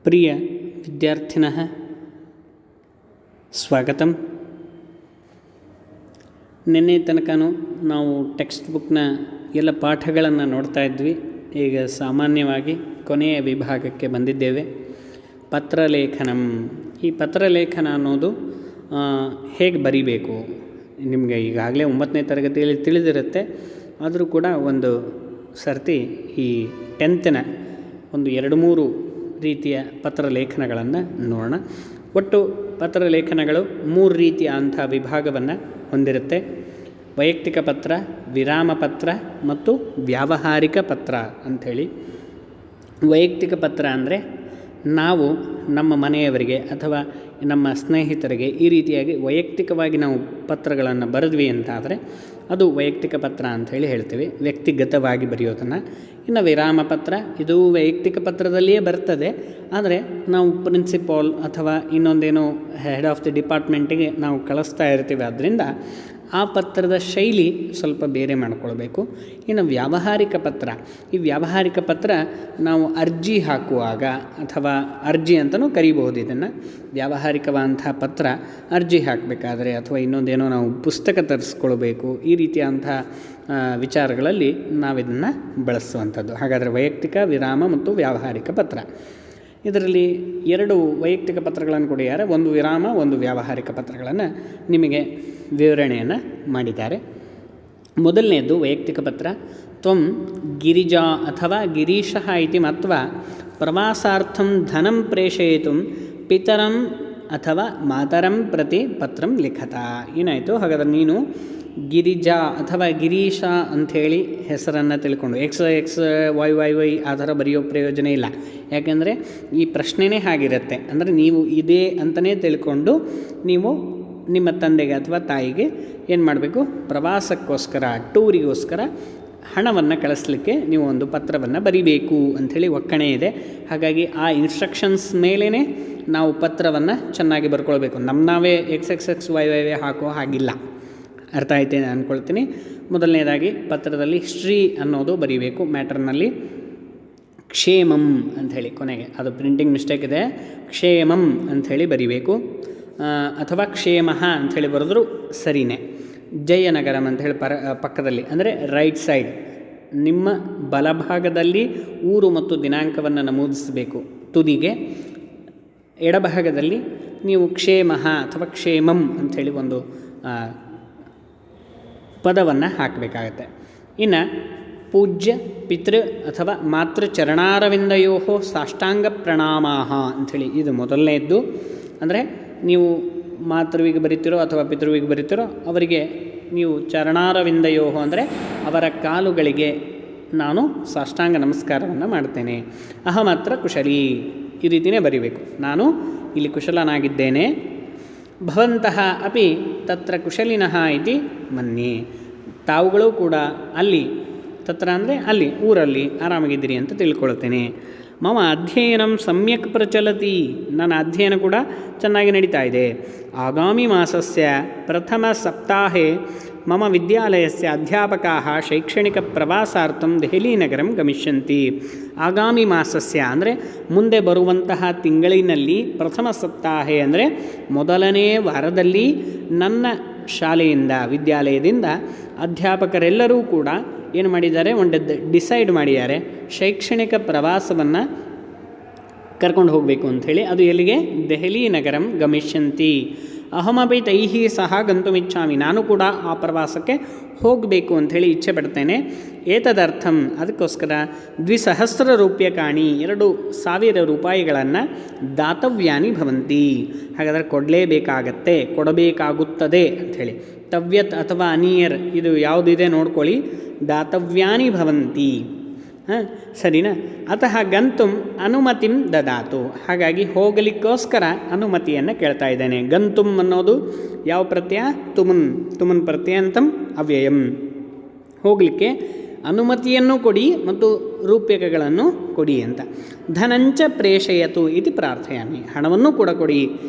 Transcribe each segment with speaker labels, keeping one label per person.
Speaker 1: ಪ್ರಿಯ ವಿದ್ಯಾರ್ಥಿನಃ ಸ್ವಾಗತಂ. ನಿನ್ನೆ ತನಕನೂ ನಾವು ಟೆಕ್ಸ್ಟ್ ಬುಕ್ನ ಎಲ್ಲ ಪಾಠಗಳನ್ನು ನೋಡ್ತಾ ಇದ್ವಿ. ಈಗ ಸಾಮಾನ್ಯವಾಗಿ ಕೊನೆಯ ವಿಭಾಗಕ್ಕೆ ಬಂದಿದ್ದೇವೆ. ಪತ್ರಲೇಖನಂ. ಈ ಪತ್ರಲೇಖನ ಅನ್ನೋದು ಹೇಗೆ ಬರಿಬೇಕು ನಿಮಗೆ ಈಗಾಗಲೇ 9ನೇ ತರಗತಿಯಲ್ಲಿ ತಿಳಿದಿರುತ್ತೆ. ಆದರೂ ಕೂಡ ಒಂದು ಸರ್ತಿ ಈ 10th ಒಂದು 2-3 ರೀತಿಯ ಪತ್ರಲೇಖನಗಳನ್ನು ನೋಡೋಣ. ಒಟ್ಟು ಪತ್ರಲೇಖನಗಳು 3 ರೀತಿಯ ಅಂಥ ವಿಭಾಗವನ್ನು ಹೊಂದಿರುತ್ತೆ. ವೈಯಕ್ತಿಕ ಪತ್ರ, ವಿರಾಮ ಪತ್ರ ಮತ್ತು ವ್ಯಾವಹಾರಿಕ ಪತ್ರ ಅಂಥೇಳಿ. ವೈಯಕ್ತಿಕ ಪತ್ರ ಅಂದರೆ ನಾವು ನಮ್ಮ ಮನೆಯವರಿಗೆ ಅಥವಾ ನಮ್ಮ ಸ್ನೇಹಿತರಿಗೆ ಈ ರೀತಿಯಾಗಿ ವೈಯಕ್ತಿಕವಾಗಿ ನಾವು ಪತ್ರಗಳನ್ನು ಬರೆದ್ವಿ ಅಂತಾದರೆ ಅದು ವೈಯಕ್ತಿಕ ಪತ್ರ ಅಂಥೇಳಿ ಹೇಳ್ತೀವಿ, ವ್ಯಕ್ತಿಗತವಾಗಿ ಬರೆಯೋದನ್ನು. ಇನ್ನು ವಿರಾಮ ಪತ್ರ, ಇದು ವೈಯಕ್ತಿಕ ಪತ್ರದಲ್ಲಿಯೇ ಬರ್ತದೆ, ಆದರೆ ನಾವು ಪ್ರಿನ್ಸಿಪಾಲ್ ಅಥವಾ ಇನ್ನೊಂದೇನೋ ಹೆಡ್ ಆಫ್ ದಿ ಡಿಪಾರ್ಟ್ಮೆಂಟಿಗೆ ನಾವು ಕಳಿಸ್ತಾ ಇರ್ತೀವಿ. ಆದ್ದರಿಂದ ಆ ಪತ್ರದ ಶೈಲಿ ಸ್ವಲ್ಪ ಬೇರೆ ಮಾಡಿಕೊಳ್ಬೇಕು. ಇನ್ನು ವ್ಯಾವಹಾರಿಕ ಪತ್ರ, ಈ ವ್ಯಾವಹಾರಿಕ ಪತ್ರ ನಾವು ಅರ್ಜಿ ಹಾಕುವಾಗ ಅಥವಾ ಅರ್ಜಿ ಅಂತಲೂ ಕರಿಬಹುದು. ಇದನ್ನು ವ್ಯಾವಹಾರಿಕವಾದಂಥ ಪತ್ರ ಅರ್ಜಿ ಹಾಕಬೇಕಾದ್ರೆ ಅಥವಾ ಇನ್ನೊಂದೇನೋ ನಾವು ಪುಸ್ತಕ ತರಿಸ್ಕೊಳ್ಬೇಕು, ಈ ರೀತಿಯಾದಂಥ ವಿಚಾರಗಳಲ್ಲಿ ನಾವಿದನ್ನು ಬಳಸುವಂಥದ್ದು. ಹಾಗಾದರೆ ವೈಯಕ್ತಿಕ, ವಿರಾಮ ಮತ್ತು ವ್ಯಾವಹಾರಿಕ ಪತ್ರ. ಇದರಲ್ಲಿ 2 ವೈಯಕ್ತಿಕ ಪತ್ರಗಳನ್ನು ಕೊಡಿದ್ದಾರೆ, ಒಂದು ವಿರಾಮ, ಒಂದು ವ್ಯಾವಹಾರಿಕ ಪತ್ರಗಳನ್ನು ನಿಮಗೆ ವಿವರಣೆಯನ್ನು ಮಾಡಿದ್ದಾರೆ. ಮೊದಲನೇದು ವೈಯಕ್ತಿಕ ಪತ್ರ. ತ್ವಂ ಗಿರಿಜಾ ಅಥವಾ ಗಿರೀಶಃ ಇತಿ ಮತ್ವಾ ಪ್ರವಾಸಾರ್ಥಂ ಧನಂ ಪ್ರೇಷಯಿತುಂ ಪಿತರಂ ಅಥವಾ ಮಾತರಂ ಪ್ರತಿ ಪತ್ರಂ ಲಿಖತ. ಏನಾಯಿತು? ಹಾಗಾದರೆ ನೀನು ಗಿರಿಜಾ ಅಥವಾ ಗಿರೀಶ ಅಂಥೇಳಿ ಹೆಸರನ್ನು ತಿಳ್ಕೊಂಡು ಎಕ್ಸ್ ವೈ ಆ ಥರ ಬರೆಯೋ ಪ್ರಯೋಜನ ಇಲ್ಲ. ಯಾಕೆಂದರೆ ಈ ಪ್ರಶ್ನೆನೇ ಹಾಗಿರುತ್ತೆ. ಅಂದರೆ ನೀವು ಇದೇ ಅಂತಲೇ ತಿಳ್ಕೊಂಡು ನೀವು ನಿಮ್ಮ ತಂದೆಗೆ ಅಥವಾ ತಾಯಿಗೆ ಏನು ಮಾಡಬೇಕು, ಪ್ರವಾಸಕ್ಕೋಸ್ಕರ, ಟೂರಿಗೋಸ್ಕರ ಹಣವನ್ನು ಕಳಿಸ್ಲಿಕ್ಕೆ ನೀವು ಒಂದು ಪತ್ರವನ್ನು ಬರಿಬೇಕು ಅಂಥೇಳಿ ಒಕ್ಕಣೆ ಇದೆ. ಹಾಗಾಗಿ ಆ ಇನ್ಸ್ಟ್ರಕ್ಷನ್ಸ್ ಮೇಲೇ ನಾವು ಪತ್ರವನ್ನು ಚೆನ್ನಾಗಿ ಬರ್ಕೊಳ್ಬೇಕು. ನಾವೇ XXXY ಹಾಕೋ ಹಾಗಿಲ್ಲ. ಅರ್ಥ ಆಯ್ತು ಅಂದ್ಕೊಳ್ತೀನಿ. ಮೊದಲನೇದಾಗಿ ಪತ್ರದಲ್ಲಿ ಶ್ರೀ ಅನ್ನೋದು ಬರೀಬೇಕು. ಮ್ಯಾಟ್ರ್ನಲ್ಲಿ ಕ್ಷೇಮಂ ಅಂಥೇಳಿ ಕೊನೆಗೆ, ಅದು ಪ್ರಿಂಟಿಂಗ್ ಮಿಸ್ಟೇಕ್ ಇದೆ, ಕ್ಷೇಮಂ ಅಂಥೇಳಿ ಬರೀಬೇಕು. ಅಥವಾ ಕ್ಷೇಮಃ ಅಂಥೇಳಿ ಬರೆದ್ರು ಸರಿಯೇ. ಜಯನಗರಂ ಅಂಥೇಳಿ ಪಕ್ಕದಲ್ಲಿ ಅಂದರೆ ರೈಟ್ ಸೈಡ್, ನಿಮ್ಮ ಬಲಭಾಗದಲ್ಲಿ ಊರು ಮತ್ತು ದಿನಾಂಕವನ್ನು ನಮೂದಿಸಬೇಕು ತುದಿಗೆ. ಎಡಭಾಗದಲ್ಲಿ ನೀವು ಕ್ಷೇಮಃ ಅಥವಾ ಕ್ಷೇಮಂ ಅಂಥೇಳಿ ಒಂದು ಪದವನ್ನು ಹಾಕಬೇಕಾಗತ್ತೆ. ಇನ್ನು ಪೂಜ್ಯ ಪಿತೃ ಅಥವಾ ಮಾತೃ ಚರಣಾರವಿಂದಯೋ ಸಾಷ್ಟಾಂಗ ಪ್ರಣಾಮಾಹ ಅಂಥೇಳಿ ಇದು ಮೊದಲನೇದ್ದು. ಅಂದರೆ ನೀವು ಮಾತೃವಿಗೆ ಬರಿತೀರೋ ಅಥವಾ ಪಿತೃವಿಗೆ ಬರಿತೀರೋ ಅವರಿಗೆ ನೀವು ಚರಣಾರವಿಂದಯೋ ಅಂದರೆ ಅವರ ಕಾಲುಗಳಿಗೆ ನಾನು ಸಾಷ್ಟಾಂಗ ನಮಸ್ಕಾರವನ್ನು ಮಾಡ್ತೇನೆ. ಅಹಮತ್ರ ಕುಶಲಿ, ಈ ರೀತಿಯೇ ಬರಿಬೇಕು. ನಾನು ಇಲ್ಲಿ ಕುಶಲನಾಗಿದ್ದೇನೆ. ಭವಂತಹ ಅಪಿ ತತ್ರ ಕುಶಲಿನಃ ಇತಿ ಮನ್ಯೆ. ತಾವುಗಳು ಕೂಡ ಅಲ್ಲಿ, ತತ್ರ ಅಂದರೆ ಅಲ್ಲಿ, ಊರಲ್ಲಿ ಆರಾಮಾಗಿದ್ದೀರಿ ಅಂತ ತಿಳ್ಕೊಳ್ತೇನೆ. ಮಮ ಅಧ್ಯಯನಂ ಸಮ್ಯಕ್ ಪ್ರಚಲತಿ, ನನ್ನ ಅಧ್ಯಯನ ಕೂಡ ಚೆನ್ನಾಗಿ ನಡೀತಾ ಇದೆ. ಆಗಾಮಿ ಮಾಸಸ್ಯ ಪ್ರಥಮ ಸಪ್ತಾಹೆ ಮಮ ವಿದ್ಯಾಲಯಸ್ಯ ಅಧ್ಯಾಪಕಾಃ ಶೈಕ್ಷಣಿಕ ಪ್ರವಾಸಾರ್ಥಂ ದೆಹಲಿನಗರಂ ಗಮಿಷ್ಯಂತಿ. ಆಗಾಮಿ ಮಾಸಸ್ಯ ಅಂದರೆ ಮುಂದೆ ಬರುವಂತಹ ತಿಂಗಳಿನಲ್ಲಿ, ಪ್ರಥಮ ಸಪ್ತಾಹೆ ಅಂದರೆ ಮೊದಲನೇ ವಾರದಲ್ಲಿ ನನ್ನ ಶಾಲೆಯಿಂದ, ವಿದ್ಯಾಲಯದಿಂದ ಅಧ್ಯಾಪಕರೆಲ್ಲರೂ ಕೂಡ ಏನು ಮಾಡಿದ್ದಾರೆ, ಒಂದು ಡಿಸೈಡ್ ಮಾಡಿದ್ದಾರೆ, ಶೈಕ್ಷಣಿಕ ಪ್ರವಾಸವನ್ನು ಕರ್ಕೊಂಡು ಹೋಗಬೇಕು ಅಂಥೇಳಿ. ಅದು ಎಲ್ಲಿಗೆ? ದೆಹಲಿ ನಗರಂ ಗಮಿಷ್ಯಂತಿ. ಅಹಮಪಿ ತೈಹಿ ಸಹ ಗಂತುಮಿಚ್ಛಾಮಿ, ನಾನು ಕೂಡ ಆ ಪ್ರವಾಸಕ್ಕೆ ಹೋಗಬೇಕು ಅಂಥೇಳಿ ಇಚ್ಛೆ ಪಡ್ತೇನೆ. ಏತದರ್ಥಂ, ಅದಕ್ಕೋಸ್ಕರ 2000 ರೂಪ್ಯಕಾಣಿ, 2000 ರೂಪಾಯಿಗಳನ್ನು ದಾತವ್ಯಾನಿ ಭವಂತಿ. ಹಾಗಾದರೆ ಕೊಡಲೇಬೇಕಾಗತ್ತೆ, ಕೊಡಬೇಕಾಗುತ್ತದೆ ಅಂಥೇಳಿ. ತವ್ಯತ್ ಅಥವಾ ಅನಿಯರ್ ಇದು ಯಾವುದಿದೆ ನೋಡ್ಕೊಳ್ಳಿ. ದಾತವ್ಯಾನಿ ಭವಂತಿ. ಸರಿನಾ? ಅತಃ ಗಂತುಂ ಅನುಮತಿಂ ದದಾತು. ಹಾಗಾಗಿ ಹೋಗಲಿಕ್ಕೋಸ್ಕರ ಅನುಮತಿಯನ್ನು ಕೇಳ್ತಾ ಇದ್ದೇನೆ. ಗಂತುಂ ಅನ್ನೋದು ಯಾವ ಪ್ರತ್ಯಯ? ತುಮನ್ ಪ್ರತ್ಯಯ ಅಂತಂ ಅವ್ಯಯಂ. ಹೋಗಲಿಕ್ಕೆ ಅನುಮತಿಯನ್ನು ಕೊಡಿ ಮತ್ತು ರೂಪ್ಯಕಗಳನ್ನು ಕೊಡಿ ಅಂತ. ಧನಂಚ ಪ್ರೇಷಯತು ಇತಿ ಪ್ರಾರ್ಥಯಾಮಿ, ಹಣವನ್ನು ಕೂಡ ಕೊಡಿ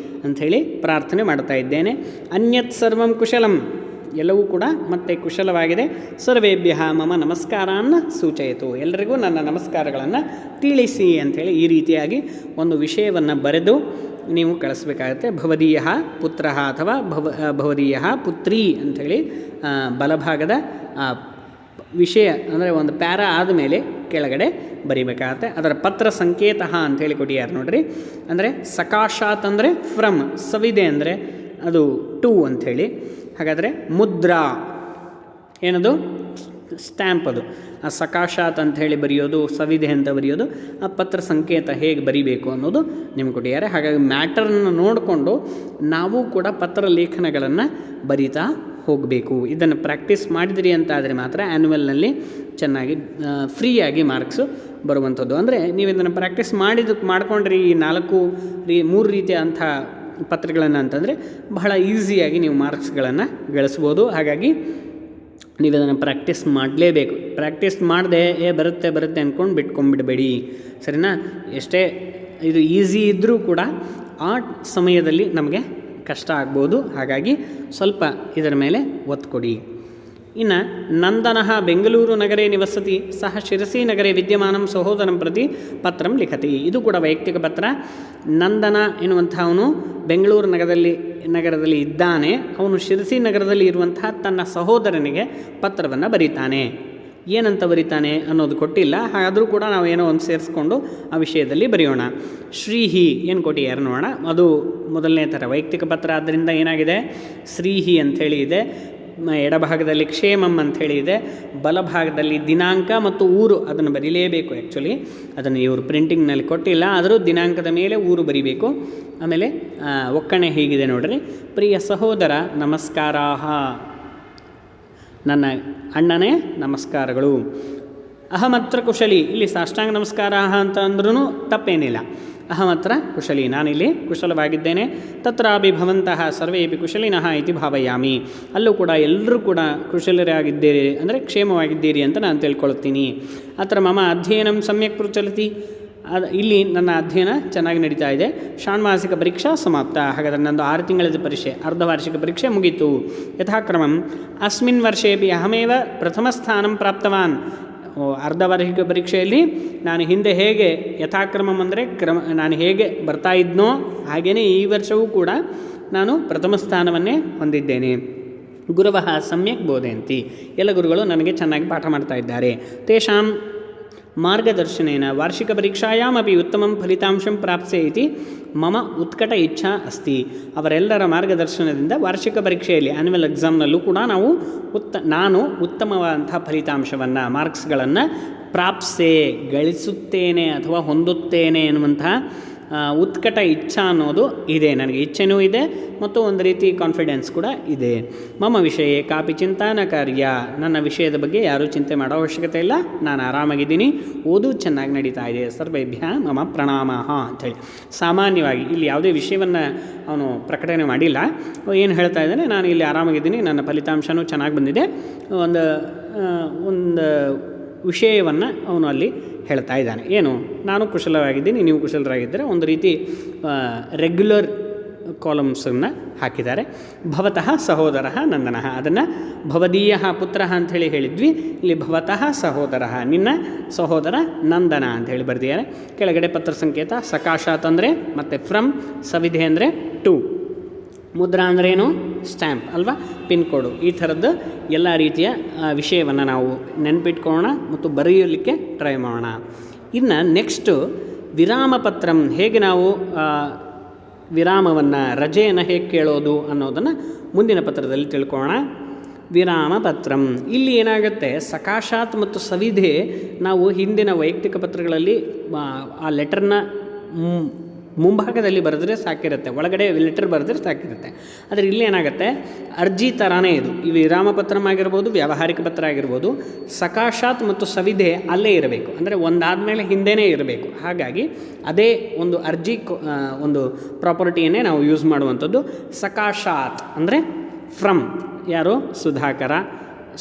Speaker 1: ಅಂಥೇಳಿ ಪ್ರಾರ್ಥನೆ ಮಾಡ್ತಾ ಇದ್ದೇನೆ. ಅನ್ಯತ್ ಸರ್ವಂ ಕುಶಲಂ, ಎಲ್ಲವೂ ಕೂಡ ಮತ್ತೆ ಕುಶಲವಾಗಿದೆ. ಸರ್ವೇಭ್ಯ ಮಮ ನಮಸ್ಕಾರಾನ್ನ ಸೂಚಯಿತು, ಎಲ್ಲರಿಗೂ ನನ್ನ ನಮಸ್ಕಾರಗಳನ್ನು ತಿಳಿಸಿ ಅಂಥೇಳಿ ಈ ರೀತಿಯಾಗಿ ಒಂದು ವಿಷಯವನ್ನು ಬರೆದು ನೀವು ಕಳಿಸ್ಬೇಕಾಗತ್ತೆ. ಭವದೀಯ ಪುತ್ರ ಅಥವಾ ಭವದೀಯ ಪುತ್ರಿ ಅಂಥೇಳಿ ಬಲಭಾಗದ ವಿಷಯ ಅಂದರೆ ಒಂದು ಪ್ಯಾರಾ ಆದಮೇಲೆ ಕೆಳಗಡೆ ಬರೀಬೇಕಾಗತ್ತೆ. ಅದರ ಪತ್ರ ಸಂಕೇತ ಅಂಥೇಳಿ ಕೊಟ್ಟಿಯಾರು ನೋಡ್ರಿ. ಅಂದರೆ ಸಕಾಶಾತ್ ಅಂದರೆ ಫ್ರಮ್, ಸವಿದೆ ಅಂದರೆ ಅದು ಟು ಅಂಥೇಳಿ. ಹಾಗಾದರೆ ಮುದ್ರಾ ಏನದು ಸ್ಟ್ಯಾಂಪ್, ಅದು ಆ ಸಕಾಶಾತ್ ಅಂಥೇಳಿ ಬರೆಯೋದು, ಸವಿದೆ ಅಂತ ಬರೆಯೋದು, ಆ ಪತ್ರ ಸಂಕೇತ ಹೇಗೆ ಬರಿಬೇಕು ಅನ್ನೋದು ನಿಮ್ಗೆ ಕೊಟ್ಟಿದ್ದಾರೆ. ಹಾಗಾಗಿ ಮ್ಯಾಟರನ್ನು ನೋಡಿಕೊಂಡು ನಾವು ಕೂಡ ಪತ್ರ ಲೇಖನಗಳನ್ನು ಬರಿತಾ ಹೋಗಬೇಕು. ಇದನ್ನು ಪ್ರಾಕ್ಟೀಸ್ ಮಾಡಿದಿರಿ ಅಂತಾದರೆ ಮಾತ್ರ ಆ್ಯನ್ಯುವಲ್ನಲ್ಲಿ ಚೆನ್ನಾಗಿ ಫ್ರೀಯಾಗಿ ಮಾರ್ಕ್ಸು ಬರುವಂಥದ್ದು. ಅಂದರೆ ನೀವು ಇದನ್ನು ಪ್ರಾಕ್ಟೀಸ್ ಮಾಡ್ಕೊಂಡ್ರಿ ಈ 3 ರೀತಿಯ ಅಂಥ ಪತ್ರಗಳನ್ನು ಅಂತಂದರೆ ಬಹಳ ಈಸಿಯಾಗಿ ನೀವು ಮಾರ್ಕ್ಸ್ಗಳನ್ನು ಗಳಿಸ್ಬೋದು. ಹಾಗಾಗಿ ನೀವು ಅದನ್ನು ಪ್ರಾಕ್ಟೀಸ್ ಮಾಡಲೇಬೇಕು. ಪ್ರಾಕ್ಟೀಸ್ ಮಾಡದೆ ಬರುತ್ತೆ ಅಂದ್ಕೊಂಡು ಬಿಟ್ಕೊಂಡ್ಬಿಡಬೇಡಿ, ಸರಿನಾ? ಎಷ್ಟೇ ಇದು ಈಸಿ ಇದ್ದರೂ ಕೂಡ ಆ ಸಮಯದಲ್ಲಿ ನಮಗೆ ಕಷ್ಟ ಆಗ್ಬೋದು. ಹಾಗಾಗಿ ಸ್ವಲ್ಪ ಇದರ ಮೇಲೆ ಒತ್ತು ಕೊಡಿ. ಇನ್ನು ನಂದನಃ ಬೆಂಗಳೂರು ನಗರೇ ನಿವಸತಿ ಸಹ ಶಿರಸಿ ನಗರೇ ವಿದ್ಯಮಾನಂ ಸಹೋದರಂ ಪ್ರತಿ ಪತ್ರಂ ಲಿಖತಿ. ಇದು ಕೂಡ ವೈಯಕ್ತಿಕ ಪತ್ರ. ನಂದನ ಎನ್ನುವಂಥವನು ಬೆಂಗಳೂರು ನಗರದಲ್ಲಿ ಇದ್ದಾನೆ. ಅವನು ಶಿರಸಿ ನಗರದಲ್ಲಿ ಇರುವಂತಹ ತನ್ನ ಸಹೋದರನಿಗೆ ಪತ್ರವನ್ನು ಬರೀತಾನೆ. ಏನಂತ ಬರೀತಾನೆ ಅನ್ನೋದು ಕೊಟ್ಟಿಲ್ಲ, ಆದರೂ ಕೂಡ ನಾವು ಏನೋ ಒಂದು ಸೇರಿಸ್ಕೊಂಡು ಆ ವಿಷಯದಲ್ಲಿ ಬರೆಯೋಣ. ಶ್ರೀಹಿ ಏನು ಕೊಟ್ಟಿಯಾರು ನೋಡೋಣ. ಅದು ಮೊದಲನೇ ಥರ ವೈಯಕ್ತಿಕ ಪತ್ರ. ಆದ್ದರಿಂದ ಏನಾಗಿದೆ, ಶ್ರೀಹಿ ಅಂಥೇಳಿ ಇದೆ. ಎಡಭಾಗದಲ್ಲಿ ಕ್ಷೇಮಂ ಅಂಥೇಳಿ ಇದೆ. ಬಲಭಾಗದಲ್ಲಿ ದಿನಾಂಕ ಮತ್ತು ಊರು, ಅದನ್ನು ಬರೀಲೇಬೇಕು. ಆ್ಯಕ್ಚುಲಿ ಅದನ್ನು ಇವರು ಪ್ರಿಂಟಿಂಗ್ನಲ್ಲಿ ಕೊಟ್ಟಿಲ್ಲ, ಆದರೂ ದಿನಾಂಕದ ಮೇಲೆ ಊರು ಬರೀಬೇಕು. ಆಮೇಲೆ ಒಕ್ಕಣೆ ಹೀಗಿದೆ ನೋಡ್ರಿ. ಪ್ರಿಯ ಸಹೋದರ ನಮಸ್ಕಾರಾಹ, ನನ್ನ ಅಣ್ಣನೇ ನಮಸ್ಕಾರಗಳು. ಅಹಮತ್ರ ಕುಶಲಿ, ಇಲ್ಲಿ ಸಾಷ್ಟಾಂಗ ನಮಸ್ಕಾರ ಅಂತ ಅಂದ್ರೂ ತಪ್ಪೇನಿಲ್ಲ. ಅಹಮತ್ರ ಕುಶಲಿ, ನಾನಿಲ್ಲಿ ಕುಶಲವಾಗಿದ್ದೇನೆ. ತತ್ರಾಪಿ ಭವಂತಹ ಸರ್ವೇಪಿ ಕುಶಲಿನಃ ಇತಿ ಭಾವಯಾಮಿ, ಅಲ್ಲೂ ಕೂಡ ಎಲ್ಲರೂ ಕೂಡ ಕುಶಲರಾಗಿದ್ದೀರಿ ಅಂದರೆ ಕ್ಷೇಮವಾಗಿದ್ದೀರಿ ಅಂತ ನಾನು ತಿಳ್ಕೊಳ್ತೀನಿ. ಅತ್ರ ಮಮ ಅಧ್ಯಯನಂ ಸಮ್ಯಕ್ ಪ್ರಚಲತಿ, ಇಲ್ಲಿ ನನ್ನ ಅಧ್ಯಯನ ಚೆನ್ನಾಗಿ ನಡೀತಾ ಇದೆ. ಷಾಣ್ಮಾಸಿಕ ಪರೀಕ್ಷಾ ಸಮಾಪ್ತ, ಹಾಗಾದರೆ ನಂದು 6 ತಿಂಗಳದ ಪರೀಕ್ಷೆ, ಅರ್ಧವಾರ್ಷಿಕ ಪರೀಕ್ಷೆ ಮುಗೀತು. ಯಥಾಕ್ರಮಂ ಅಸ್ಮಿನ್ ವರ್ಷೇಪಿ ಅಹಮೇವ ಪ್ರಥಮ ಸ್ಥಾನಂ ಪ್ರಾಪ್ತವಾನ್. ಅರ್ಧವಾರ್ಷಿಕ ಪರೀಕ್ಷೆಯಲ್ಲಿ ನಾನು ಹಿಂದೆ ಹೇಗೆ ಯಥಾಕ್ರಮಂ ಅಂದರೆ ನಾನು ಹೇಗೆ ಬರ್ತಾ ಇದ್ನೋ ಹಾಗೆಯೇ ಈ ವರ್ಷವೂ ಕೂಡ ನಾನು ಪ್ರಥಮ ಸ್ಥಾನವನ್ನೇ ಹೊಂದಿದ್ದೇನೆ. ಗುರವಃ ಸಮ್ಯಕ್ ಬೋಧಯಂತಿ, ಎಲ್ಲ ಗುರುಗಳು ನನಗೆ ಚೆನ್ನಾಗಿ ಪಾಠ ಮಾಡ್ತಾ ಇದ್ದಾರೆ. ತೇಷಾಂ ಮಾರ್ಗದರ್ಶನೇನ ವಾರ್ಷಿಕ ಪರೀಕ್ಷಾಯಾಮಪಿ ಉತ್ತಮಂ ಫಲಿತಾಂಶಂ ಪ್ರಾಪ್ಸ್ಯೆ ಇತಿ ಮಮ ಉತ್ಕಟ ಇಚ್ಛಾ ಅಸ್ತಿ. ಅವರೆಲ್ಲರ ಮಾರ್ಗದರ್ಶನದಿಂದ ವಾರ್ಷಿಕ ಪರೀಕ್ಷೆಯಲ್ಲಿ ಆ್ಯನ್ಯುವಲ್ ಎಕ್ಸಾಮ್ನಲ್ಲೂ ಕೂಡ ನಾನು ಉತ್ತಮವಾದಂಥ ಫಲಿತಾಂಶವನ್ನು ಮಾರ್ಕ್ಸ್ಗಳನ್ನು ಪ್ರಾಪ್ಸೆ ಗಳಿಸುತ್ತೇನೆ ಅಥವಾ ಹೊಂದುತ್ತೇನೆ ಎನ್ನುವಂತಹ ಉತ್ಕಟ ಇಚ್ಛಾ ಅನ್ನೋದು ಇದೆ. ನನಗೆ ಇಚ್ಛೆನೂ ಇದೆ ಮತ್ತು ಒಂದು ರೀತಿ ಕಾನ್ಫಿಡೆನ್ಸ್ ಕೂಡ ಇದೆ. ಮಮ ವಿಷಯ ಕಾಪಿ ಚಿಂತಾನ ಕಾರ್ಯ, ನನ್ನ ವಿಷಯದ ಬಗ್ಗೆ ಯಾರೂ ಚಿಂತೆ ಮಾಡೋ ಅವಶ್ಯಕತೆ ಇಲ್ಲ, ನಾನು ಆರಾಮಾಗಿದ್ದೀನಿ, ಓದು ಚೆನ್ನಾಗಿ ನಡೀತಾ ಇದೆ. ಸರ್ವೇಭ್ಯ ಮಮ ಪ್ರಣಾಮ ಅಂಥೇಳಿ ಸಾಮಾನ್ಯವಾಗಿ ಇಲ್ಲಿ ಯಾವುದೇ ವಿಷಯವನ್ನು ಅವನು ಪ್ರಕಟಣೆ ಮಾಡಿಲ್ಲ. ಏನು ಹೇಳ್ತಾ ಇದ್ದಾನೆ, ನಾನು ಇಲ್ಲಿ ಆರಾಮಾಗಿದ್ದೀನಿ, ನನ್ನ ಫಲಿತಾಂಶನೂ ಚೆನ್ನಾಗಿ ಬಂದಿದೆ, ಒಂದು ವಿಷಯವನ್ನು ಅವನು ಅಲ್ಲಿ ಹೇಳ್ತಾ ಇದ್ದಾನೆ. ಏನು, ನಾನು ಕುಶಲವಾಗಿದ್ದೀನಿ, ನೀವು ಕುಶಲರಾಗಿದ್ದರೆ ಒಂದು ರೀತಿ ರೆಗ್ಯುಲರ್ ಕಾಲಮ್ಸನ್ನು ಹಾಕಿದ್ದಾರೆ. ಭವತಃ ಸಹೋದರ ನಂದನಃ, ಅದನ್ನು ಭವದೀಯ ಪುತ್ರ ಅಂಥೇಳಿ ಹೇಳಿದ್ವಿ. ಇಲ್ಲಿ ಭವತಃ ಸಹೋದರ, ನಿನ್ನ ಸಹೋದರ ನಂದನ ಅಂಥೇಳಿ ಬರ್ದಿದ್ದಾರೆ. ಕೆಳಗಡೆ ಪತ್ರ ಸಂಕೇತ ಸಕಾಶಾತ್ ಅಂದರೆ ಮತ್ತು ಫ್ರಮ್, ಸವಿಧೆ ಅಂದರೆ ಟು, ಮುದ್ರಾ ಅಂದ್ರೇನು ಸ್ಟ್ಯಾಂಪ್ ಅಲ್ವಾ, ಪಿನ್ ಕೋಡು. ಈ ಥರದ್ದು ಎಲ್ಲ ರೀತಿಯ ವಿಷಯವನ್ನು ನಾವು ನೆನಪಿಟ್ಕೊಳ್ಳೋಣ ಮತ್ತು ಬರೆಯಲಿಕ್ಕೆ ಟ್ರೈ ಮಾಡೋಣ. ಇನ್ನು ನೆಕ್ಸ್ಟು ವಿರಾಮ ಪತ್ರಂ, ಹೇಗೆ ನಾವು ವಿರಾಮವನ್ನು ರಜೆಯನ್ನು ಹೇಗೆ ಕೇಳೋದು ಅನ್ನೋದನ್ನು ಮುಂದಿನ ಪತ್ರದಲ್ಲಿ ತಿಳ್ಕೊಳ್ಳೋಣ. ವಿರಾಮ ಪತ್ರಂ, ಇಲ್ಲಿ ಏನಾಗುತ್ತೆ, ಸಕಾಶಾತ್ ಮತ್ತು ಸವಿಧೆ ನಾವು ಹಿಂದಿನ ವೈಯಕ್ತಿಕ ಪತ್ರಗಳಲ್ಲಿ ಆ ಲೆಟರ್ನ ಮುಂಭಾಗದಲ್ಲಿ ಬರೆದ್ರೆ ಸಾಕಿರುತ್ತೆ, ಒಳಗಡೆ ಲೆಟರ್ ಬರೆದ್ರೆ ಸಾಕಿರುತ್ತೆ. ಆದರೆ ಇಲ್ಲಿ ಏನಾಗುತ್ತೆ, ಅರ್ಜಿ ಥರನೇ ಇದು. ಈ ವಿರಾಮ ಪತ್ರ ಆಗಿರ್ಬೋದು, ವ್ಯಾವಹಾರಿಕ ಪತ್ರ ಆಗಿರ್ಬೋದು, ಸಕಾಶಾತ್ ಮತ್ತು ಸವಿಧೆ ಅಲ್ಲೇ ಇರಬೇಕು, ಅಂದರೆ ಒಂದಾದಮೇಲೆ ಹಿಂದೆಯೇ ಇರಬೇಕು. ಹಾಗಾಗಿ ಅದೇ ಒಂದು ಅರ್ಜಿ ಒಂದು ಪ್ರಾಪರ್ಟಿಯನ್ನೇ ನಾವು ಯೂಸ್ ಮಾಡುವಂಥದ್ದು. ಸಕಾಶಾತ್ ಅಂದರೆ ಫ್ರಮ್, ಯಾರು, ಸುಧಾಕರ,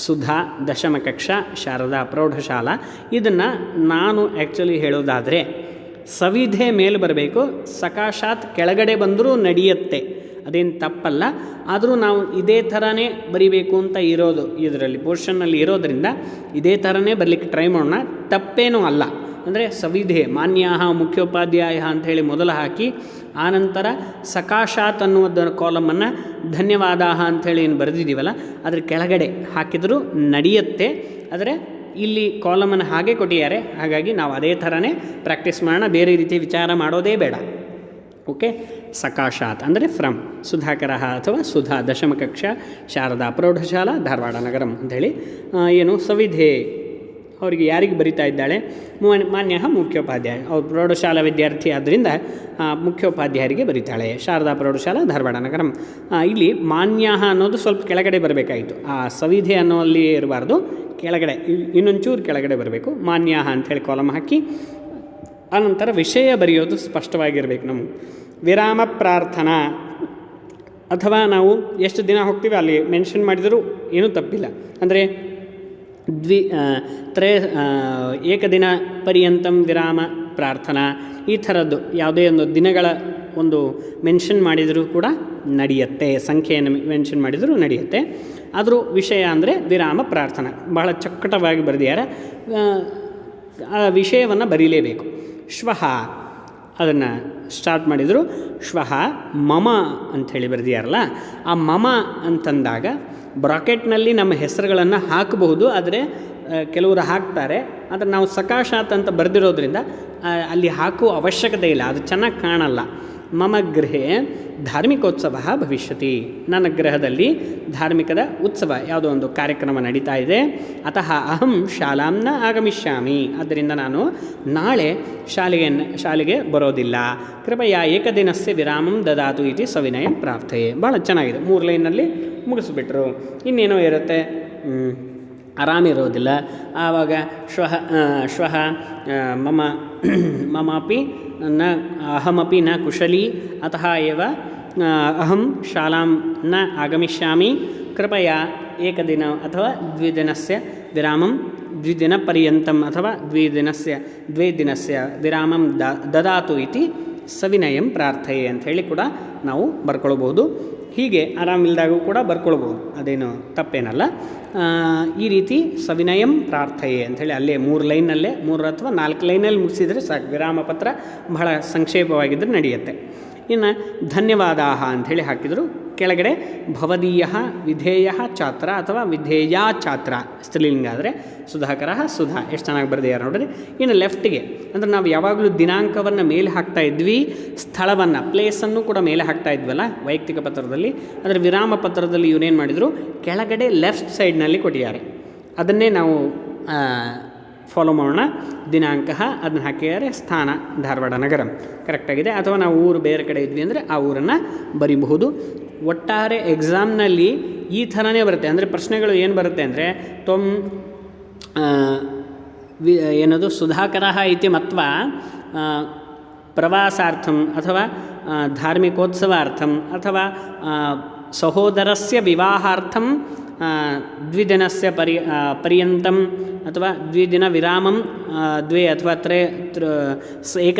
Speaker 1: ಸುಧಾ, ದಶಮ ಕಕ್ಷಾ, ಶಾರದಾ ಪ್ರೌಢಶಾಲಾ. ಇದನ್ನು ನಾನು ಆ್ಯಕ್ಚುಲಿ ಹೇಳೋದಾದರೆ ಸವಿಧೆ ಮೇಲೆ ಬರಬೇಕು, ಸಕಾಶಾತ್ ಕೆಳಗಡೆ ಬಂದರೂ ನಡೆಯುತ್ತೆ. ಅದೇನು ತಪ್ಪಲ್ಲ. ಆದರೂ ನಾವು ಇದೇ ಥರನೇ ಬರಿಬೇಕು ಅಂತ ಇರೋದು ಇದರಲ್ಲಿ ಪೋರ್ಷನ್ನಲ್ಲಿ ಇರೋದರಿಂದ ಇದೇ ಥರನೇ ಬರಲಿಕ್ಕೆ ಟ್ರೈ ಮಾಡೋಣ, ತಪ್ಪೇನೂ ಅಲ್ಲ. ಅಂದರೆ ಸವಿಧೆ ಮಾನ್ಯಾಹ ಮುಖ್ಯೋಪಾಧ್ಯಾಯ ಅಂಥೇಳಿ ಮೊದಲು ಹಾಕಿ ಆನಂತರ ಸಕಾಶಾತ್ ಅನ್ನುವುದರ ಕಾಲಮನ್ನು ಧನ್ಯವಾದ ಅಂಥೇಳಿ ಏನು ಬರೆದಿದ್ದೀವಲ್ಲ ಅದ್ರ ಕೆಳಗಡೆ ಹಾಕಿದರೂ ನಡೆಯುತ್ತೆ. ಆದರೆ ಇಲ್ಲಿ ಕಾಲಮನ್ನು ಹಾಗೆ ಕೊಟ್ಟಿದ್ದಾರೆ, ಹಾಗಾಗಿ ನಾವು ಅದೇ ಥರನೇ ಪ್ರಾಕ್ಟೀಸ್ ಮಾಡೋಣ, ಬೇರೆ ರೀತಿ ವಿಚಾರ ಮಾಡೋದೇ ಬೇಡ. ಓಕೆ, ಸಕಾಶಾತ್ ಅಂದರೆ ಫ್ರಮ್ ಸುಧಾಕರ ಅಥವಾ ಸುಧಾ ದಶಮ ಕಕ್ಷಾ ಶಾರದಾ ಪ್ರೌಢಶಾಲಾ ಧಾರವಾಡ ನಗರಂ ಅಂಥೇಳಿ ಏನು ಸವಿಧೆ ಅವರಿಗೆ ಯಾರಿಗೆ ಬರಿತಾ ಇದ್ದಾಳೆ, ಮಾನ್ಯ ಮುಖ್ಯೋಪಾಧ್ಯಾಯ, ಅವ್ರು ಪ್ರೌಢಶಾಲಾ ವಿದ್ಯಾರ್ಥಿ ಆದ್ದರಿಂದ ಮುಖ್ಯೋಪಾಧ್ಯಾಯರಿಗೆ ಬರೀತಾಳೆ. ಶಾರದಾ ಪ್ರೌಢಶಾಲಾ ಧಾರವಾಡ ನಗರಂ. ಇಲ್ಲಿ ಮಾನ್ಯ ಅನ್ನೋದು ಸ್ವಲ್ಪ ಕೆಳಗಡೆ ಬರಬೇಕಾಯಿತು, ಆ ಸವಿಧೆ ಅನ್ನೋಲ್ಲಿ ಇರಬಾರ್ದು, ಕೆಳಗಡೆ ಇನ್ನೊಂಚೂರು ಕೆಳಗಡೆ ಬರಬೇಕು. ಮಾನ್ಯ ಅಂಥೇಳಿ ಕಾಲಮ್ ಹಾಕಿ ಆನಂತರ ವಿಷಯ ಬರೆಯೋದು ಸ್ಪಷ್ಟವಾಗಿರಬೇಕು. ನಮಗೆ ವಿರಾಮ ಪ್ರಾರ್ಥನಾ ಅಥವಾ ನಾವು ಎಷ್ಟು ದಿನ ಹೋಗ್ತೀವಿ ಅಲ್ಲಿ ಮೆನ್ಷನ್ ಮಾಡಿದರೂ ಏನೂ ತಪ್ಪಿಲ್ಲ. ಅಂದರೆ ಏಕದಿನ ಪರ್ಯಂತಂ ವಿರಾಮ ಪ್ರಾರ್ಥನಾ ಈ ಥರದ್ದು ಯಾವುದೇ ಒಂದು ದಿನಗಳ ಒಂದು ಮೆನ್ಷನ್ ಮಾಡಿದರೂ ಕೂಡ ನಡೆಯುತ್ತೆ, ಸಂಖ್ಯೆಯನ್ನು ಮೆನ್ಷನ್ ಮಾಡಿದರೂ ನಡೆಯುತ್ತೆ. ಆದರೂ ವಿಷಯ ಅಂದರೆ ವಿರಾಮ ಪ್ರಾರ್ಥನಾ ಬಹಳ ಚಕ್ಕಟವಾಗಿ ಬರೆದಿದ್ದಾರೆ, ಆ ವಿಷಯವನ್ನು ಬರೀಲೇಬೇಕು. ಶ್ವಃ ಅದನ್ನು ಸ್ಟಾರ್ಟ್ ಮಾಡಿದರು, ಶ್ವಃ ಮಮ ಅಂಥೇಳಿ ಬರೆದಿಯಾರಲ್ಲ, ಆ ಮಮ ಅಂತಂದಾಗ ಬ್ರಾಕೆಟ್ನಲ್ಲಿ ನಮ್ಮ ಹೆಸರುಗಳನ್ನು ಹಾಕಬಹುದು, ಆದರೆ ಕೆಲವರು ಹಾಕ್ತಾರೆ. ಆದರೆ ನಾವು ಸಕಾಶಾತ್ ಅಂತ ಬರೆದಿರೋದ್ರಿಂದ ಅಲ್ಲಿ ಹಾಕುವ ಅವಶ್ಯಕತೆ ಇಲ್ಲ, ಅದು ಚೆನ್ನಾಗಿ ಕಾಣಲ್ಲ. ಮಮ ಗೃಹೆ ಧಾರ್ಮಿಕೋತ್ಸವ ಭವಿಷ್ಯತಿ, ನನ್ನ ಗೃಹದಲ್ಲಿ ಧಾರ್ಮಿಕದ ಉತ್ಸವ ಯಾವುದೋ ಒಂದು ಕಾರ್ಯಕ್ರಮ ನಡೀತಾ ಇದೆ. ಅತಃ ಅಹಂ ಶಾಲಾಂನ ಆಗಮಿಷ್ಯಾಮಿ, ಆದ್ದರಿಂದ ನಾನು ನಾಳೆ ಶಾಲೆಗೆ ಬರೋದಿಲ್ಲ. ಕೃಪಯ ಏಕದಿನಸ್ಯ ವಿರಾಮಂ ದದಾತು ಇತಿ ಸವಿನಯ ಪ್ರಾರ್ಥನೆ. ಭಾಳ ಚೆನ್ನಾಗಿದೆ, 3 ಲೈನಲ್ಲಿ ಮುಗಿಸ್ಬಿಟ್ರು. ಇನ್ನೇನೋ ಇರುತ್ತೆ, ಆರಾಮಿರೋದಿಲ್ಲ. ಆವಾಗ ಶ್ವಃ ಮಮಾಪಿ ನ ಅಹಮಪಿ ನ ಕುಶಲಿ ಅತಃ ಏವ ಅಹಂ ಶಾಲಾಂ ನ ಆಗಮಿಷ್ಯಾಮಿ. ಕೃಪಯ ಏಕದಿನ ಅಥವಾ ದ್ವಿದಿನಸ್ಯ ವಿರಾಮಂ ದ್ವಿದಿನಪರ್ಯಂತಂ ಅಥವಾ ದ್ವೇ ದಿನಸ್ಯ ವಿರಾಮಂ ದದಾತು ಇತಿ ಸವಿನಯಂ ಪ್ರಾರ್ಥನೆ ಅಂಥೇಳಿ ಕೂಡ ನಾವು ಬರ್ಕೊಳ್ಬೋದು. ಹೀಗೆ ಆರಾಮಿಲ್ದಾಗೂ ಕೂಡ ಬರ್ಕೊಳ್ಬೋದು, ಅದೇನು ತಪ್ಪೇನಲ್ಲ. ಈ ರೀತಿ ಸವಿನಯಂ ಪ್ರಾರ್ಥನೆ ಅಂಥೇಳಿ ಅಲ್ಲೇ 3 ಲೈನಲ್ಲೇ 3 ಅಥವಾ 4 ಲೈನಲ್ಲಿ ಮುಗಿಸಿದರೆ ಸಾಕು. ವಿರಾಮ ಪತ್ರ ಬಹಳ ಸಂಕ್ಷೇಪವಾಗಿದ್ದರೆ ನಡೆಯುತ್ತೆ. ಇನ್ನು ಧನ್ಯವಾದ ಅಂಥೇಳಿ ಹಾಕಿದರು. ಕೆಳಗಡೆ ಭವದೀಯ ವಿಧೇಯ ಛಾತ್ರ ಅಥವಾ ವಿಧೇಯಾ ಛಾತ್ರ ಸ್ತ್ರೀಲಿಂಗ ಆದರೆ ಸುಧಾಕರ ಸುಧಾ, ಎಷ್ಟು ಚೆನ್ನಾಗಿ ಬರೆದಿದ್ದಾರೆ ನೋಡ್ರಿ. ಇನ್ನು ಲೆಫ್ಟಿಗೆ ಅಂದರೆ ನಾವು ಯಾವಾಗಲೂ ದಿನಾಂಕವನ್ನು ಮೇಲೆ ಹಾಕ್ತಾ ಇದ್ವಿ, ಸ್ಥಳವನ್ನು ಪ್ಲೇಸನ್ನು ಕೂಡ ಮೇಲೆ ಹಾಕ್ತಾ ಇದ್ವಲ್ಲ ವೈಯಕ್ತಿಕ ಪತ್ರದಲ್ಲಿ. ಆದರೆ ವಿರಾಮ ಪತ್ರದಲ್ಲಿ ಇವರೇನು ಮಾಡಿದರು, ಕೆಳಗಡೆ ಲೆಫ್ಟ್ ಸೈಡ್ನಲ್ಲಿ ಕೊಟ್ಟಿದ್ದಾರೆ. ಅದನ್ನೇ ನಾವು ಫಾಲೋ ಮಾಡೋಣ. ದಿನಾಂಕ ಅದನ್ನು ಹಾಕಿದ್ದಾರೆ, ಸ್ಥಾನ ಧಾರವಾಡ ನಗರಂ ಕರೆಕ್ಟಾಗಿದೆ. ಅಥವಾ ನಾವು ಊರು ಬೇರೆ ಕಡೆ ಇದ್ವಿ ಅಂದರೆ ಆ ಊರನ್ನು ಬರೀಬಹುದು. ಒಟ್ಟಾರೆ ಎಕ್ಸಾಮ್ನಲ್ಲಿ ಈ ಥರನೇ ಬರುತ್ತೆ. ಅಂದರೆ ಪ್ರಶ್ನೆಗಳು ಏನು ಬರುತ್ತೆ ಅಂದರೆ ಏನದು ಸುಧಾಕರ ಇತಿ ಮತ್ವ ಪ್ರವಾಸಾರ್ಥಂ ಅಥವಾ ಧಾರ್ಮಿಕೋತ್ಸವಾರ್ಥಂ ಅಥವಾ ಸಹೋದರಸ್ಯ ವಿವಾಹಾರ್ಥಂ ದ್ವಿದಿನಸ್ಯ ಪರ್ಯಂತಂ ಅಥವಾ ದ್ವಿದಿನ ವಿರಾಮಂ ದ್ವೇ ಅಥವಾ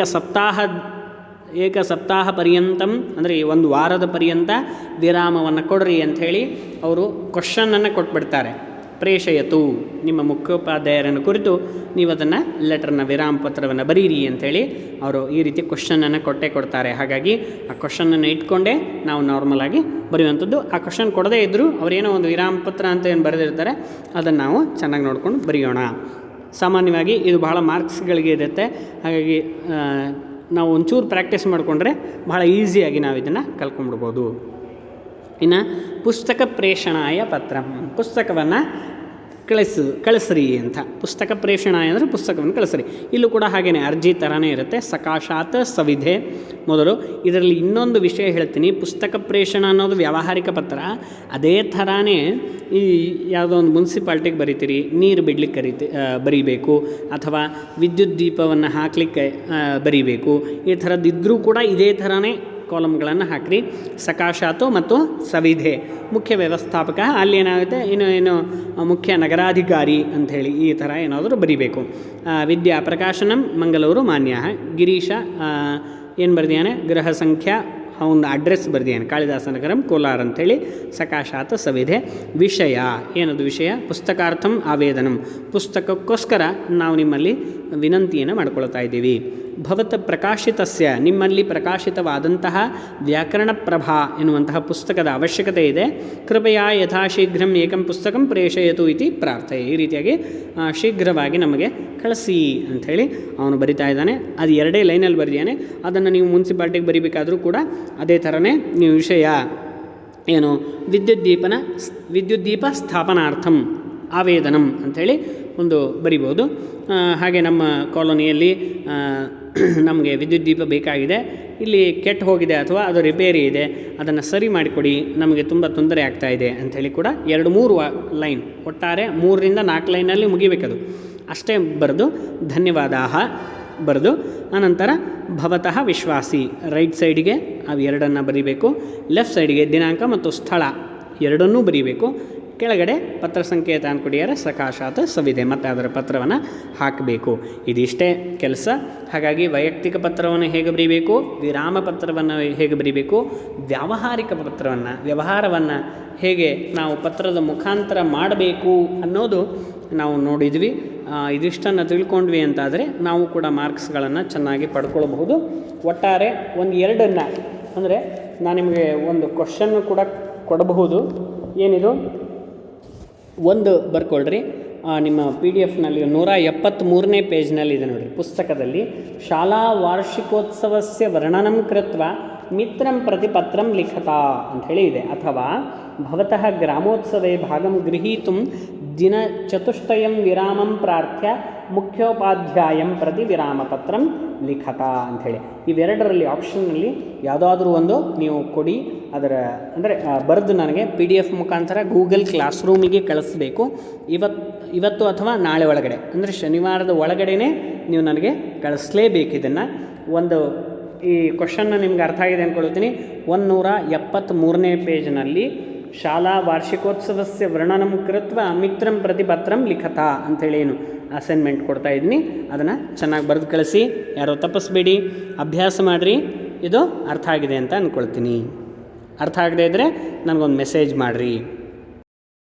Speaker 1: ಏಕ ಸಪ್ತಾಹ ಪರ್ಯಂತಂ ಅಂದರೆ 1 ವಾರದ ಪರ್ಯಂತ ವಿರಾಮವನ್ನು ಕೊಡ್ರಿ ಅಂಥೇಳಿ ಅವರು ಕ್ವಶನನ್ನು ಕೊಟ್ಬಿಡ್ತಾರೆ. ಪ್ರೇಷಯತು, ನಿಮ್ಮ ಮುಖ್ಯೋಪಾಧ್ಯಾಯರನ್ನು ಕುರಿತು ನೀವು ಅದನ್ನು ಲೆಟರ್ನ ವಿರಾಮ ಪತ್ರವನ್ನು ಬರೀರಿ ಅಂಥೇಳಿ ಅವರು ಈ ರೀತಿ ಕ್ವಶನನ್ನು ಕೊಡ್ತಾರೆ. ಹಾಗಾಗಿ ಆ ಕ್ವಶನನ್ನು ಇಟ್ಕೊಂಡೇ ನಾವು ನಾರ್ಮಲಾಗಿ ಬರೆಯುವಂಥದ್ದು. ಆ ಕ್ವಶನ್ ಕೊಡದೇ ಇದ್ದರೂ ಅವರೇನೋ ಒಂದು ವಿರಾಮ ಪತ್ರ ಅಂತ ಏನು ಬರೆದಿರ್ತಾರೆ ಅದನ್ನು ನಾವು ಚೆನ್ನಾಗಿ ನೋಡ್ಕೊಂಡು ಬರೆಯೋಣ. ಸಾಮಾನ್ಯವಾಗಿ ಇದು ಬಹಳ ಮಾರ್ಕ್ಸ್ಗಳಿಗೆ ಇರುತ್ತೆ. ಹಾಗಾಗಿ ನಾವು ಒಂಚೂರು ಪ್ರಾಕ್ಟೀಸ್ ಮಾಡಿಕೊಂಡ್ರೆ ಬಹಳ ಈಸಿಯಾಗಿ ನಾವು ಇದನ್ನು ಕಲ್ತ್ಕೊಂಡ್ಬಿಡ್ಬೋದು. ಇನ್ನು ಪುಸ್ತಕ ಪ್ರೇಷಣಾಯ ಪತ್ರ, ಪುಸ್ತಕವನ್ನು ಕಳಿಸ್ರಿ ಅಂತ. ಪುಸ್ತಕ ಪ್ರೇಷಣಾಯ ಅಂದರೆ ಪುಸ್ತಕವನ್ನು ಕಳಿಸ್ರಿ. ಇಲ್ಲೂ ಕೂಡ ಹಾಗೆಯೇ ಅರ್ಜಿ ಥರನೇ ಇರುತ್ತೆ. ಸಕಾಶಾತ್ ಸವಿಧೆ ಮೊದಲು. ಇದರಲ್ಲಿ ಇನ್ನೊಂದು ವಿಷಯ ಹೇಳ್ತೀನಿ, ಪುಸ್ತಕ ಪ್ರೇಷಣ ಅನ್ನೋದು ವ್ಯಾವಹಾರಿಕ ಪತ್ರ. ಅದೇ ಥರನೇ ಈ ಯಾವುದೋ ಒಂದು ಮುನ್ಸಿಪಾಲ್ಟಿಗೆ ಬರೀತೀರಿ, ನೀರು ಬಿಡ್ಲಿಕ್ಕೆ ಬರೀಬೇಕು ಅಥವಾ ವಿದ್ಯುತ್ ದೀಪವನ್ನು ಹಾಕಲಿಕ್ಕೆ ಬರೀಬೇಕು. ಈ ಥರದ್ದಿದ್ದರೂ ಕೂಡ ಇದೇ ಥರನೇ ಕಾಲಮ್ಗಳನ್ನು ಹಾಕಿರಿ. ಸಕಾಶಾತು ಮತ್ತು ಸವಿಧೆ. ಮುಖ್ಯ ವ್ಯವಸ್ಥಾಪಕ ಅಲ್ಲಿ ಏನಾಗುತ್ತೆ, ಏನು ಮುಖ್ಯ ನಗರಾಧಿಕಾರಿ ಅಂಥೇಳಿ ಈ ಥರ ಏನಾದರೂ ಬರೀಬೇಕು. ವಿದ್ಯಾ ಪ್ರಕಾಶನಂ ಮಂಗಳೂರು ಮಾನ್ಯ ಗಿರೀಶ ಏನು ಬರೆದಿಯಾನೆ, ಗೃಹ ಸಂಖ್ಯಾ ಅವನ ಅಡ್ರೆಸ್ ಬರೆದಿದ್ದಾನೆ, ಕಾಳಿದಾಸನಗರಂ ಕೋಲಾರ ಅಂಥೇಳಿ. ಸಕಾಶಾತ್ ಸವಿಧೆ. ವಿಷಯ ಏನದು ವಿಷಯ? ಪುಸ್ತಕಾರ್ಥಂ ಆವೇದನಂ, ಪುಸ್ತಕಕ್ಕೋಸ್ಕರ ನಾವು ನಿಮ್ಮಲ್ಲಿ ವಿನಂತಿಯನ್ನು ಮಾಡ್ಕೊಳ್ತಾ ಇದ್ದೀವಿ. ಭವತ ಪ್ರಕಾಶಿತಸ್ಯ, ನಿಮ್ಮಲ್ಲಿ ಪ್ರಕಾಶಿತವಾದಂತಹ ವ್ಯಾಕರಣ ಪ್ರಭಾ ಎನ್ನುವಂತಹ ಪುಸ್ತಕದ ಅವಶ್ಯಕತೆ ಇದೆ. ಕೃಪಯಾ ಯಥಾಶೀಘ್ರಂ ಏಕಂ ಪುಸ್ತಕಂ ಪ್ರೇಷಯತು ಇತಿ ಪ್ರಾರ್ಥನೆ. ಈ ರೀತಿಯಾಗಿ ಶೀಘ್ರವಾಗಿ ನಮಗೆ ಕಳಿಸಿ ಅಂಥೇಳಿ ಅವನು ಬರಿತಾ ಇದ್ದಾನೆ. ಅದು 2 ಲೈನಲ್ಲಿ ಬರೆದಿದ್ದಾನೆ. ಅದನ್ನು ನೀವು ಮುನ್ಸಿಪಾಲ್ಟಿಗೆ ಬರಿಬೇಕಾದರೂ ಕೂಡ ಅದೇ ಥರನೇ ನೀವು ವಿಷಯ ಏನು ವಿದ್ಯುತ್ ದೀಪ ಸ್ಥಾಪನಾರ್ಥಂ ಆವೇದನಂ ಅಂಥೇಳಿ ಒಂದು ಬರಿಬೋದು. ಹಾಗೆ ನಮ್ಮ ಕಾಲೋನಿಯಲ್ಲಿ ನಮಗೆ ವಿದ್ಯುತ್ ದೀಪ ಬೇಕಾಗಿದೆ, ಇಲ್ಲಿ ಕೆಟ್ಟು ಹೋಗಿದೆ ಅಥವಾ ಅದು ರಿಪೇರಿ ಇದೆ, ಅದನ್ನು ಸರಿ ಮಾಡಿಕೊಡಿ, ನಮಗೆ ತುಂಬ ತೊಂದರೆ ಆಗ್ತಾಯಿದೆ ಅಂಥೇಳಿ ಕೂಡ 2-3 ಲೈನ್, ಒಟ್ಟಾರೆ 3-4 ಲೈನಲ್ಲಿ ಮುಗಿಬೇಕದು. ಅಷ್ಟೇ ಬರೆದು ಧನ್ಯವಾದಾಹ ಬರೆದು ಆನಂತರ ಭವತಃ ವಿಶ್ವಾಸಿ ರೈಟ್ ಸೈಡಿಗೆ ಅವು 2 ಬರೀಬೇಕು. ಲೆಫ್ಟ್ ಸೈಡಿಗೆ ದಿನಾಂಕ ಮತ್ತು ಸ್ಥಳ 2 ಬರೀಬೇಕು. ಕೆಳಗಡೆ ಪತ್ರ ಸಂಕೇತ ಅನ್ಕೊಡಿಯಾರೆ ಸಕಾಶಾತ್ ಸವಿದೆ, ಮತ್ತು ಅದರ ಪತ್ರವನ್ನು ಹಾಕಬೇಕು. ಇದಿಷ್ಟೇ ಕೆಲಸ. ಹಾಗಾಗಿ ವೈಯಕ್ತಿಕ ಪತ್ರವನ್ನು ಹೇಗೆ ಬರೀಬೇಕು, ವಿರಾಮ ಪತ್ರವನ್ನು ಹೇಗೆ ಬರೀಬೇಕು, ವ್ಯಾವಹಾರಿಕ ವ್ಯವಹಾರವನ್ನು ಹೇಗೆ ನಾವು ಪತ್ರದ ಮುಖಾಂತರ ಮಾಡಬೇಕು ಅನ್ನೋದು ನಾವು ನೋಡಿದ್ವಿ. ಇದಿಷ್ಟನ್ನು ತಿಳ್ಕೊಂಡ್ವಿ ಅಂತಾದರೆ ನಾವು ಕೂಡ ಮಾರ್ಕ್ಸ್ಗಳನ್ನು ಚೆನ್ನಾಗಿ ಪಡ್ಕೊಳ್ಬಹುದು. ಒಟ್ಟಾರೆ 1-2 ಅಂದರೆ ನಾನು ನಿಮಗೆ ಒಂದು ಕ್ವಶನ್ನು ಕೂಡ ಕೊಡಬಹುದು. ಏನಿದು? 1 ಬರ್ಕೊಳ್ರಿ. ನಿಮ್ಮ PDF ನಲ್ಲಿ 173ನೇ ಪೇಜ್ನಲ್ಲಿ ಇದೆ ನೋಡಿರಿ, ಪುಸ್ತಕದಲ್ಲಿ ಶಾಲಾ ವಾರ್ಷಿಕೋತ್ಸವಸ್ಯ ವರ್ಣನಂ ಕೃತ್ವ ಮಿತ್ರಂ ಪ್ರತಿ ಪತ್ರಂ ಲಿಖತಾ ಅಂಥೇಳಿ ಇದೆ. ಅಥವಾ ಭವತಃ ಗ್ರಾಮೋತ್ಸವೇ ಭಾಗಂ ಗೃಹೀತುಂ ದಿನಚತುಷ್ಟಯಂ ವಿರಾಮಂ ಪ್ರಾರ್ಥ್ಯ ಮುಖ್ಯೋಪಾಧ್ಯಾಯಂ ಪ್ರತಿ ವಿರಾಮಪತ್ರಂ ಲಿಖತಾ ಅಂಥೇಳಿ. ಇವೆರಡರಲ್ಲಿ ಆಪ್ಷನ್ನಲ್ಲಿ ಯಾವುದಾದ್ರೂ ಒಂದು ನೀವು ಕೊಡಿ. ಅದರ ಅಂದರೆ ಬರೆದು ನನಗೆ PDF ಮುಖಾಂತರ ಗೂಗಲ್ ಕ್ಲಾಸ್ ರೂಮಿಗೆ ಕಳಿಸ್ಬೇಕು. ಇವತ್ತು ಅಥವಾ ನಾಳೆ ಒಳಗಡೆ, ಅಂದರೆ ಶನಿವಾರದ ಒಳಗಡೆನೇ ನೀವು ನನಗೆ ಕಳಿಸ್ಲೇಬೇಕು. ಇದನ್ನು ಒಂದು ಈ ಕ್ವಶನ್ನ ನಿಮ್ಗೆ ಅರ್ಥ ಆಗಿದೆ ಅಂದ್ಕೊಳ್ತೀನಿ. 173ನೇ ಪೇಜ್ನಲ್ಲಿ ಶಾಲಾ ವಾರ್ಷಿಕೋತ್ಸವಸ್ಯ ವರ್ಣನಂ ಕೃತ್ವ ಮಿತ್ರಂ ಪ್ರತಿ ಪತ್ರಂ ಲಿಖತಾ ಅಂಥೇಳಿ ಏನು ಅಸೈನ್ಮೆಂಟ್ ಕೊಡ್ತಾ ಇದ್ದೀನಿ, ಅದನ್ನು ಚೆನ್ನಾಗಿ ಬರೆದು ಕಳಿಸಿ. ಯಾರೋ ತಪ್ಪಿಸ್ಬೇಡಿ, ಅಭ್ಯಾಸ ಮಾಡಿರಿ. ಇದು ಅರ್ಥ ಆಗಿದೆ ಅಂತ ಅಂದ್ಕೊಳ್ತೀನಿ. ಅರ್ಥ ಆಗದೇ ಇದ್ದರೆ ನನಗೊಂದು ಮೆಸೇಜ್ ಮಾಡಿರಿ.